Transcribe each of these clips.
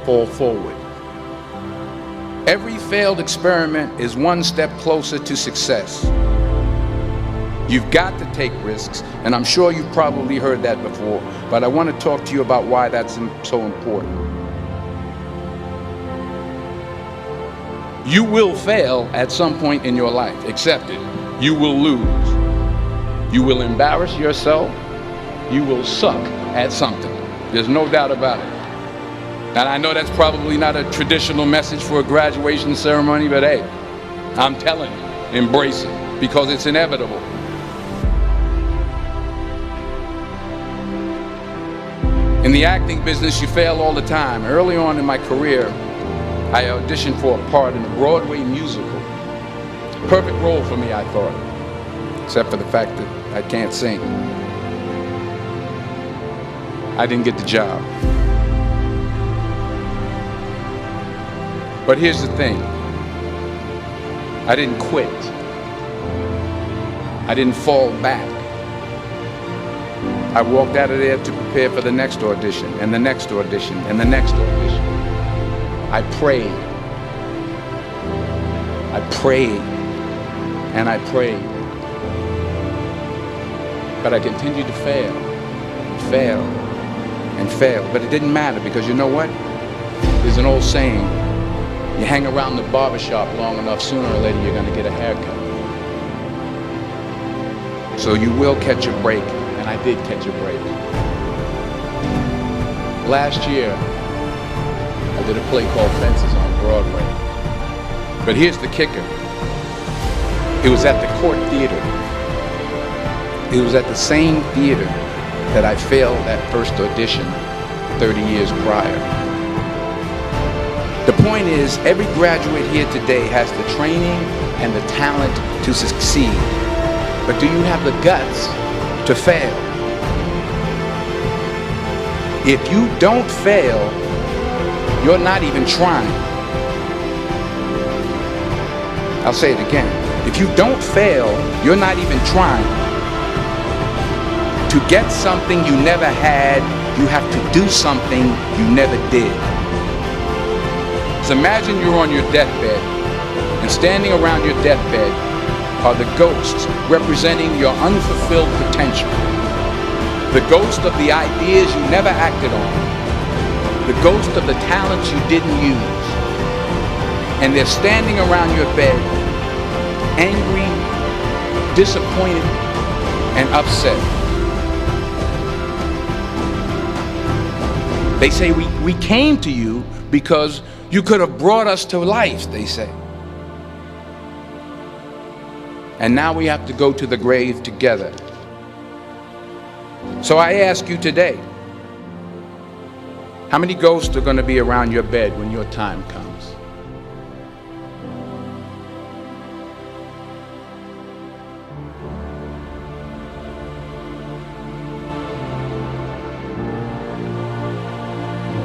fall forward. Every failed experiment is one step closer to success. You've got to take risks, and I'm sure you've probably heard that before, but I want to talk to you about why that's so important. You will fail at some point in your life. Accept it. You will lose. You will embarrass yourself. You will suck at something. There's no doubt about it. And I know that's probably not a traditional message for a graduation ceremony, but hey, I'm telling you, embrace it, because it's inevitable. In the acting business, you fail all the time. Early on in my career, I auditioned for a part in a Broadway musical. Perfect role for me, I thought, except for the fact that I can't sing. I didn't get the job. But here's the thing. I didn't quit. I didn't fall back. I walked out of there to prepare for the next audition, and the next audition, and the next audition. I prayed. I prayed. And I prayed. But I continued to fail, and fail. But it didn't matter, because you know what? There's an old saying, you hang around the barbershop long enough, sooner or later you're going to get a haircut. So you will catch a break, and I did catch a break. Last year, I did a play called Fences on Broadway. But here's the kicker. It was at the Court Theater. It was at the same theater that I failed that first audition 30 years prior. The point is, every graduate here today has the training and the talent to succeed. But do you have the guts to fail? If you don't fail, you're not even trying. I'll say it again. If you don't fail, you're not even trying. To get something you never had, you have to do something you never did. So imagine you're on your deathbed, and standing around your deathbed are the ghosts representing your unfulfilled potential. The ghost of the ideas you never acted on. The ghost of the talents you didn't use. And they're standing around your bed, angry, disappointed, and upset. They say, we came to you because you could have brought us to life, they say. And now we have to go to the grave together. So I ask you today, how many ghosts are going to be around your bed when your time comes?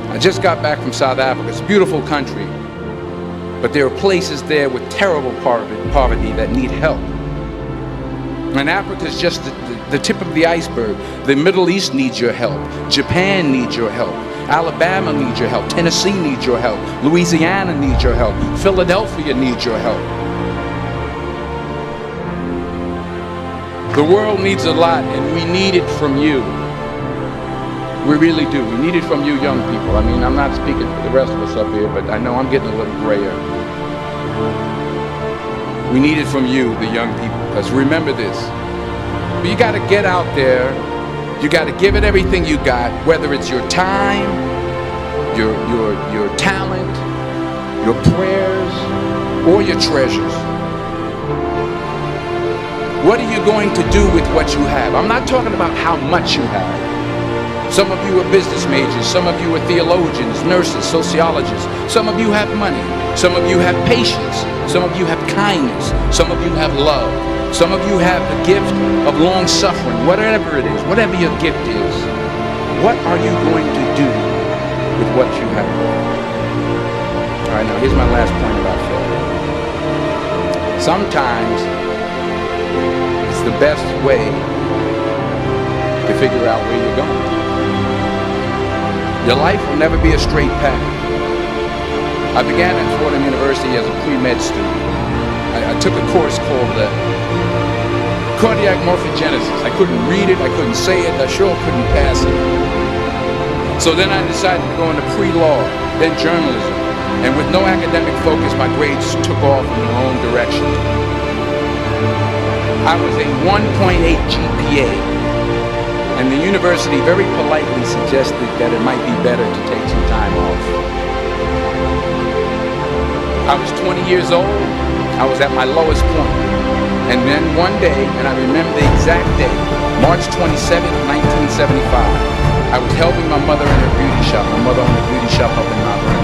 I just got back from South Africa. It's a beautiful country, but there are places there with terrible poverty that need help. And Africa is just the tip of the iceberg. The Middle East needs your help. Japan needs your help. Alabama needs your help. Tennessee needs your help. Louisiana needs your help. Philadelphia needs your help. The world needs a lot, and we need it from you. We really do. We need it from you young people. I mean, I'm not speaking for the rest of us up here, but I know I'm getting a little grayer. We need it from you, the young people, because remember this. But you got to get out there. You got to give it everything you got, whether it's your time, your talent, your prayers, or your treasures. What are you going to do with what you have? I'm not talking about how much you have. Some of you are business majors, some of you are theologians, nurses, sociologists. Some of you have money, some of you have patience, some of you have kindness, some of you have love. Some of you have the gift of long suffering, whatever it is, whatever your gift is. What are you going to do with what you have? All right, now here's my last point about failure. Sometimes it's the best way to figure out where you're going. Your life will never be a straight path. I began at Fordham University as a pre-med student. I took a course called cardiac morphogenesis. I couldn't read it, I couldn't say it, I sure couldn't pass it. So then I decided to go into pre-law, then journalism. And with no academic focus, my grades took off in their own direction. I was a 1.8 GPA, and the university very politely suggested that it might be better to take some time off. I was 20 years old, I was at my lowest point. And then one day, and I remember the exact day, March 27, 1975, I was helping my mother in her beauty shop. My mother owned a beauty shop up in Mount Vernon.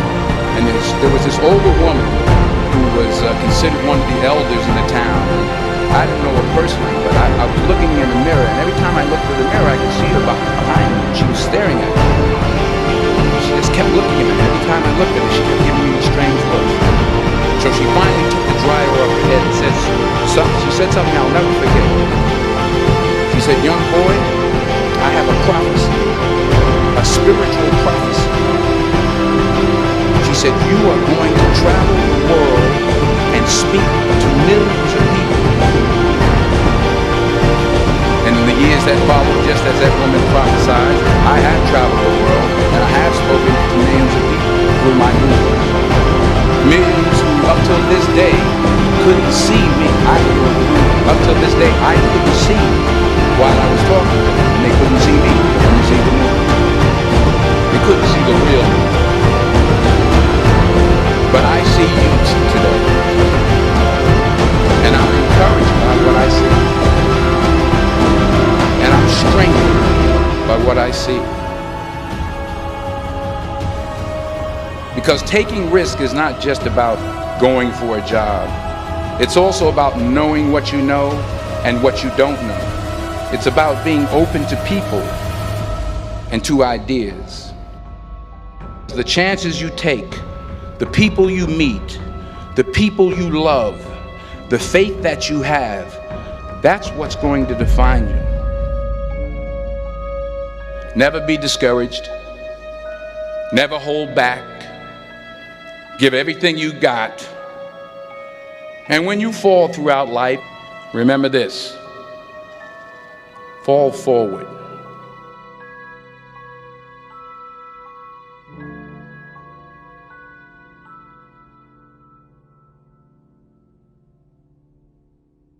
And there was this older woman who was considered one of the elders in the town. I didn't know her personally, but I was looking in the mirror, and every time I looked in the mirror, I could see her behind me. She was staring at me. She just kept looking at me. Every time I looked at her, she kept giving me these strange looks. So she finally took the dryer off her head and she said something I'll never forget. She said, "Young boy, I have a prophecy, a spiritual prophecy." She said, "You are going to travel the world and speak to millions of people." And in the years that followed, just as that woman prophesied, I have traveled the world and I have spoken to millions of people through my movement. Millions who, up till this day, couldn't see me. Up till this day, I couldn't see while I was talking to them. And they couldn't see me. They couldn't see the movement. They couldn't see the real me. But I see you today. And I'm encouraged by what I see. And I'm strengthened by what I see. Because taking risk is not just about going for a job. It's also about knowing what you know and what you don't know. It's about being open to people and to ideas. The chances you take, the people you meet, the people you love, the faith that you have, that's what's going to define you. Never be discouraged. Never hold back. Give everything you got. And when you fall throughout life, remember this: fall forward.